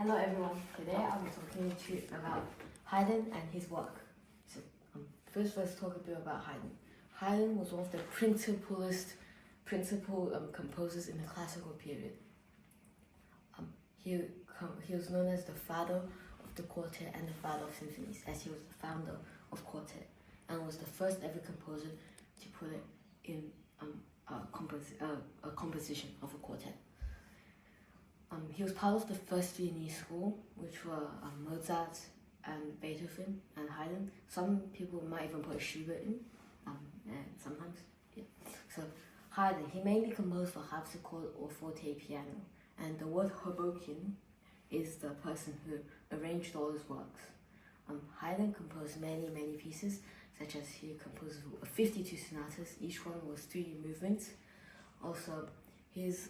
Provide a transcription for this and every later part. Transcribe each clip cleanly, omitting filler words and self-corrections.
Hello everyone, today I'll be talking to you about Haydn and his work. So, first let's talk a bit about Haydn. Haydn was one of the principal composers in the classical period. He was known as the father of the quartet and the father of symphonies, as he was the founder of quartet and was the first ever composer to put it in a composition of a quartet. He was part of the first Viennese school, which were Mozart and Beethoven and Haydn. Some people might even put Schubert in, and sometimes, yeah. So Haydn, he mainly composed for harpsichord or forte piano, and the word Hoboken is the person who arranged all his works. Haydn composed many pieces, such as he composed 52 sonatas. Each one was 3 movements. Also, this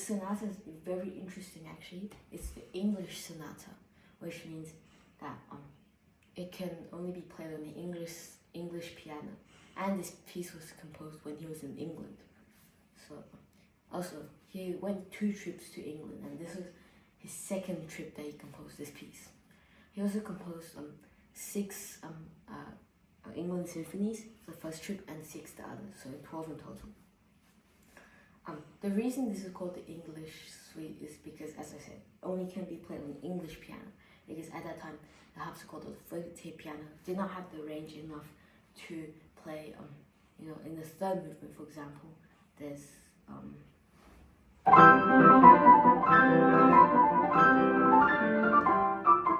sonata is very interesting actually. It's the English sonata, which means that it can only be played on the English piano. And this piece was composed when he was in England. So also he went 2 trips to England, and this was his 2nd trip that he composed this piece. He also composed 6 England symphonies, the first trip, and 6 the others, so 12 in total. The reason this is called the English suite is because, as I said, only can be played on English piano, because at that time the harpsichord or the forte piano did not have the range enough to play, in the 3rd movement, for example, there's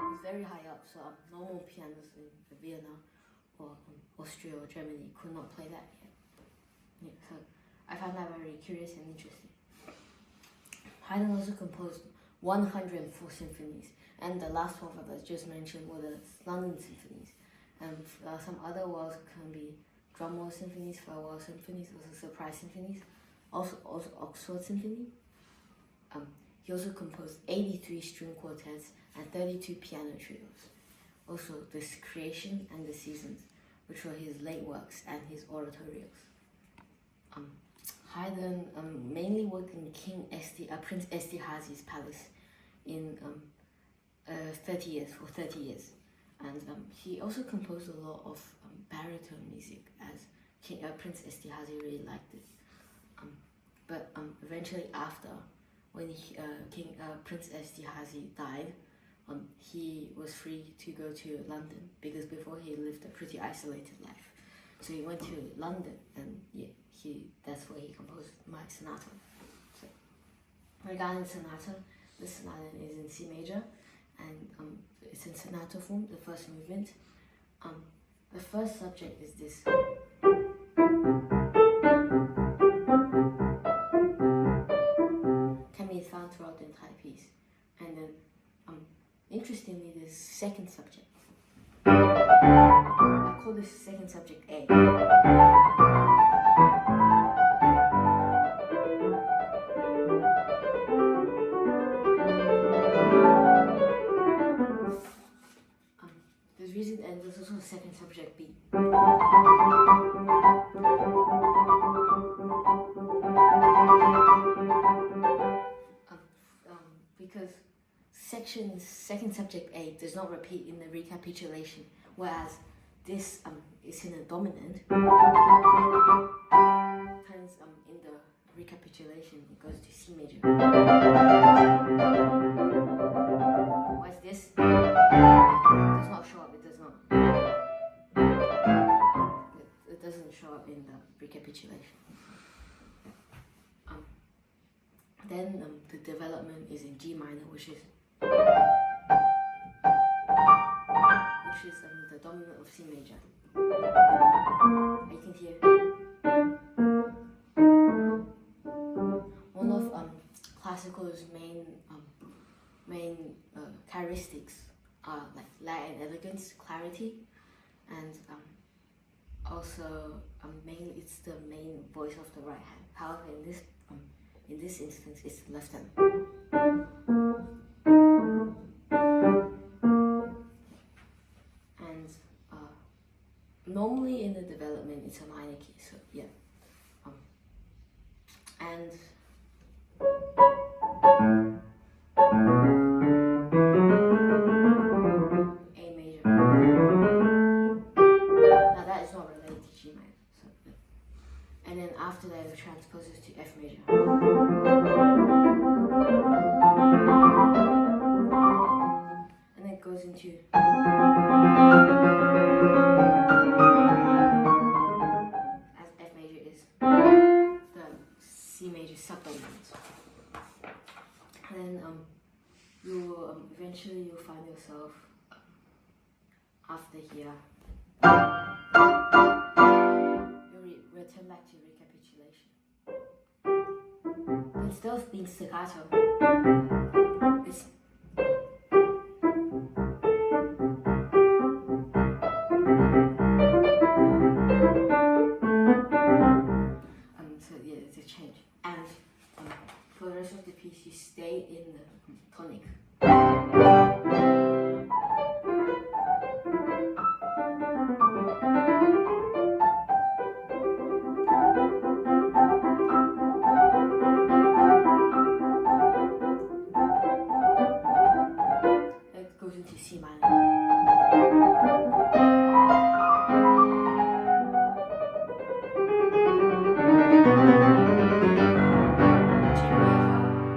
it's very high up, so normal pianos in Vienna or Austria or Germany could not play that yet. Yeah, so I found that very curious and interesting. Haydn also composed 104 symphonies, and the last 12 that I just mentioned were the London symphonies. And some other works can be drum symphonies, farewell symphonies, also surprise symphonies, also Oxford Symphony. He also composed 83 string quartets and 32 piano trios. Also, the Creation and the Seasons, which were his late works, and his oratorios. Haydn mainly worked in Prince Esterhazy's palace in 30 years, and he also composed a lot of baritone music, as Prince Esterhazy really liked it. But eventually, after when Prince Esterhazy died, he was free to go to London, because before he lived a pretty isolated life. So he went to London, and yeah, that's where he composed my sonata. So, regarding sonata, the sonata is in C major, and it's in sonata form, the first movement. The first subject is this. Can be found throughout the entire piece. And then, interestingly, the 2nd subject. I call this 2nd subject A. There's reason, and there's also a 2nd subject B. Because 2nd subject A does not repeat in the recapitulation, whereas this is in a dominant. Hence, in the recapitulation, it goes to C major. Whereas this does not show up. It does not. It doesn't show up in the recapitulation. Then the development is in G minor, which is the dominant of C major. I can hear one of classical's main characteristics are like light and elegance, clarity, and also mainly it's the main voice of the right hand. However, in this instance, it's the left hand. And normally in the development, it's a minor key, so yeah. And into as F major is the C major subdominant. And then you eventually you'll find yourself after here. You'll return back to recapitulation. Instead of being staccato, it's so yeah, it's a change. And for the rest of the piece, you stay in the tonic. It goes into C minor.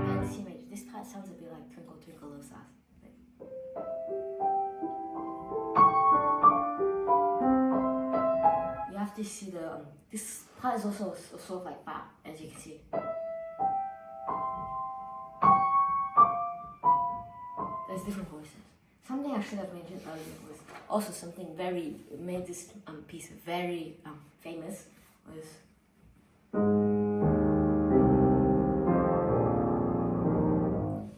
And C major. This part sounds a bit like Twinkle Twinkle Little Stars. You have to see the this part is also sort of like ba, as you can see. There's different voices. Something I should have mentioned earlier was also something very made this piece very famous was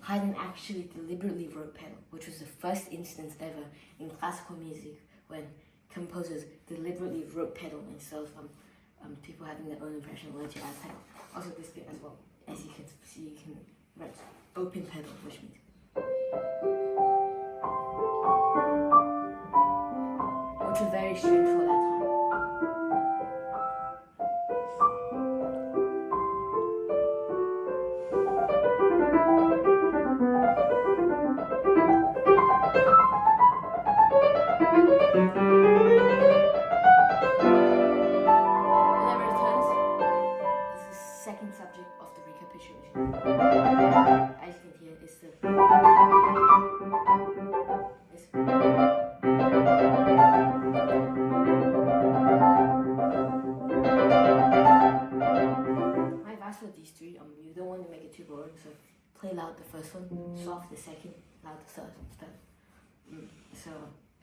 Haydn actually deliberately wrote pedal, which was the first instance ever in classical music when composers deliberately wrote pedal instead of people having their own impression when to add pedal. Also this bit as well, as you can see, you can write open pedal, which means which was very strange for that time. Whenever it turns, this is the second subject of the recapitulation. As you can hear, it's the my advice for these three, you don't want to make it too boring, so play loud the first one, soft the second, loud the third. So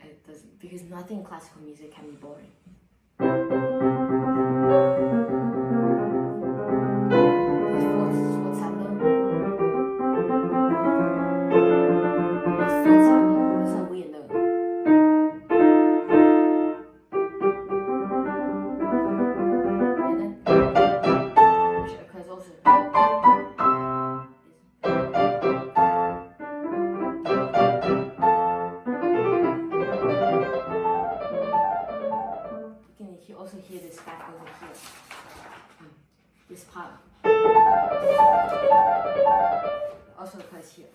it doesn't, because nothing in classical music can be boring. You also hear this back over here. This part also occurs here.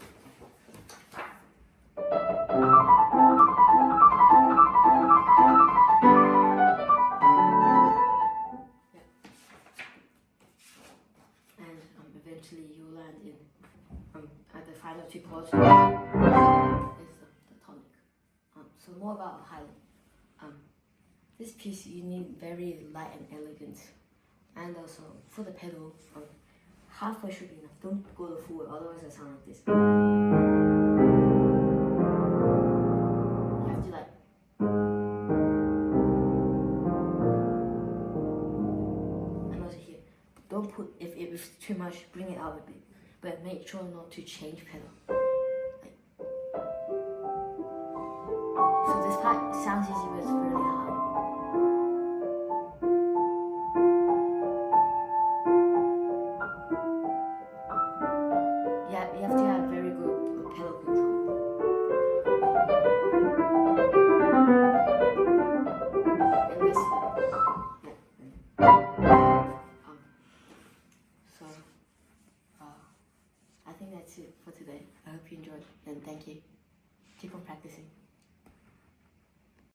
Yeah. And eventually you land in at the final two chords is the tonic. So more about Haydn. This piece you need very light and elegant, and also for the pedal, halfway should be enough. Don't go the full way, otherwise it sound like this. You have to like. And also here, don't put if it's too much, bring it out a bit, but make sure not to change pedal. Like. So this part sounds easy, but it's really hard. Yeah, you have to have very good pedal control. And this, so I think that's it for today. I hope you enjoyed, and thank you. Keep on practicing.